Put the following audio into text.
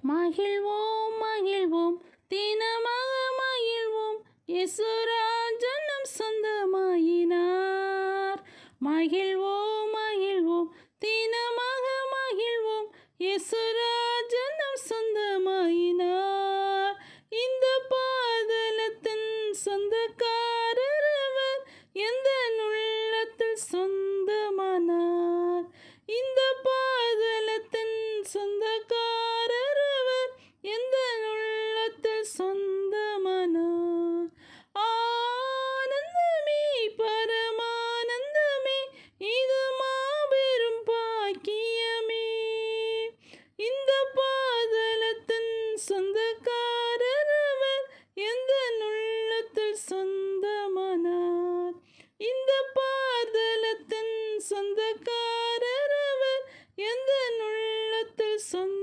மகிழ்வோம் மகிழ்வோம் தினமாக மகிழ்வோம், இயேசுராஜன் நம் சொந்தமாயினார். மகிழ்வோம் மகிழ்வோம் தினமாக மகிழ்வோம், இயேசுராஜன் நம் சொந்தமாயினார். இந்த பாதலத்தின் சொந்தக்காரர் அவர், எந்த உள்ளத்தில் சொந்தமானார். இந்த பாதலத்தின் சொந்தக்காரர் அவர், எந்த உள்ளத்தில் சொந்தமானார். ஆனந்தமே பரமானந்தமே, இது மாபெரும் பாக்கியமே. இந்த பாதலத்தின் சொந்தக்காரர் அவர், எந்த உள்ளத்தில் சொந்தமானார். இந்த பாதலத்தின் சொந்தக்காரர் அவர், எந்த உள்ளத்தில் சொந்த